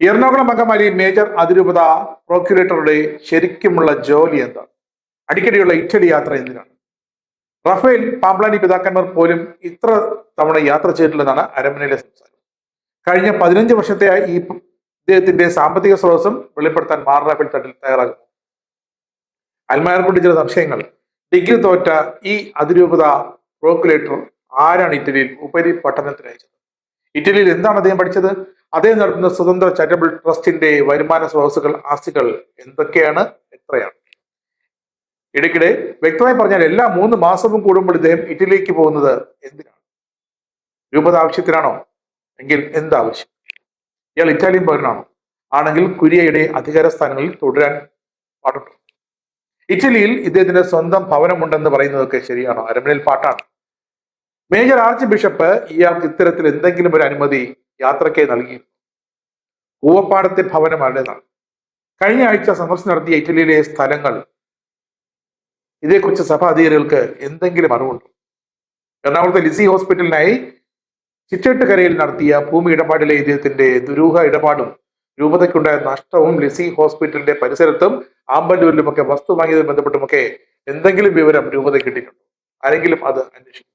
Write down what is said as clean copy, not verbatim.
Ernakulam Angamaly major അതിരൂപത പ്രോക്യുറേറ്ററുടെ ശരിക്കുമുള്ള ജോലി എന്താണ്? അടിക്കടിയുള്ള ഇറ്റലി യാത്ര എന്തിനാണ്? റഫേൽ പാംപ്ലാനി പിതാക്കന്മാർ പോലും ഇത്ര തവണ യാത്ര ചെയ്തിട്ടില്ലെന്നാണ് അരമനയിലെ സംസാരം. കഴിഞ്ഞ 15 വർഷത്തെയായി ഇദ്ദേഹത്തിന്റെ സാമ്പത്തിക സ്രോതസ്സും വെളിപ്പെടുത്താൻ മാർ റാഫേൽ തട്ടിൽ തയ്യാറാകുന്നു. അൽമായർക്കുണ്ട് ചില സംശയങ്ങൾ. ഡിഗ്രി തോറ്റ ഈ അതിരൂപത പ്രോക്യുലേറ്റർ ആരാണ് ഇറ്റലിയിൽ ഉപരി പഠനത്തിന് അയച്ചത്? ഇറ്റലിയിൽ എന്താണ് അദ്ദേഹം പഠിച്ചത്? അദ്ദേഹം നടത്തുന്ന സ്വതന്ത്ര ചാരിറ്റബിൾ ട്രസ്റ്റിന്റെ വരുമാന സ്രോതസ്സുകൾ, ആസ്തികൾ എന്തൊക്കെയാണ്, എത്രയാണ്? ഇടയ്ക്കിടെ വ്യക്തമായി പറഞ്ഞാൽ എല്ലാ 3 മാസവും കൂടുമ്പോൾ ഇദ്ദേഹം ഇറ്റലിയിലേക്ക് പോകുന്നത് എന്തിനാണ്? രൂപത ആവശ്യത്തിനാണോ? എങ്കിൽ എന്താവശ്യം? ഇയാൾ ഇറ്റാലിയൻ പൗരനാണോ? ആണെങ്കിൽ കുര്യയുടെ അധികാര സ്ഥാനങ്ങളിൽ തുടരാൻ പാടുണ്ടോ? ഇറ്റലിയിൽ ഇദ്ദേഹത്തിന്റെ സ്വന്തം ഭവനമുണ്ടെന്ന് പറയുന്നതൊക്കെ ശരിയാണോ? അരമനയിൽ പാട്ടാണ്. മേജർ ആർച്ച് ബിഷപ്പ് ഇയാൾക്ക് ഇത്തരത്തിൽ എന്തെങ്കിലും ഒരു അനുമതി യാത്രയ്ക്കായി നൽകി? കൂവപ്പാടത്തെ ഭവനം ആരുടേതാണ്? കഴിഞ്ഞ ആഴ്ച സന്ദർശനം നടത്തിയ ഇറ്റലിയിലെ സ്ഥലങ്ങൾ ഇതേക്കുറിച്ച് സഭാ അധികാരികൾക്ക് എന്തെങ്കിലും അറിവുണ്ടോ? എറണാകുളത്തെ ലിസി ഹോസ്പിറ്റലിനായി ചിറ്റേട്ടുകരയിൽ നടത്തിയ ഭൂമി ഇടപാടിലെ ഇദ്ദേഹത്തിന്റെ ദുരൂഹ ഇടപാടും രൂപതയ്ക്കുണ്ടായ നഷ്ടവും ലിസി ഹോസ്പിറ്റലിന്റെ പരിസരത്തും ആമ്പല്ലൂരിലുമൊക്കെ വസ്തു വാങ്ങിയതുമായി ബന്ധപ്പെട്ടുമൊക്കെ എന്തെങ്കിലും വിവരം രൂപത കിട്ടിയിട്ടുണ്ടോ? ആരെങ്കിലും അത് അന്വേഷിക്കും.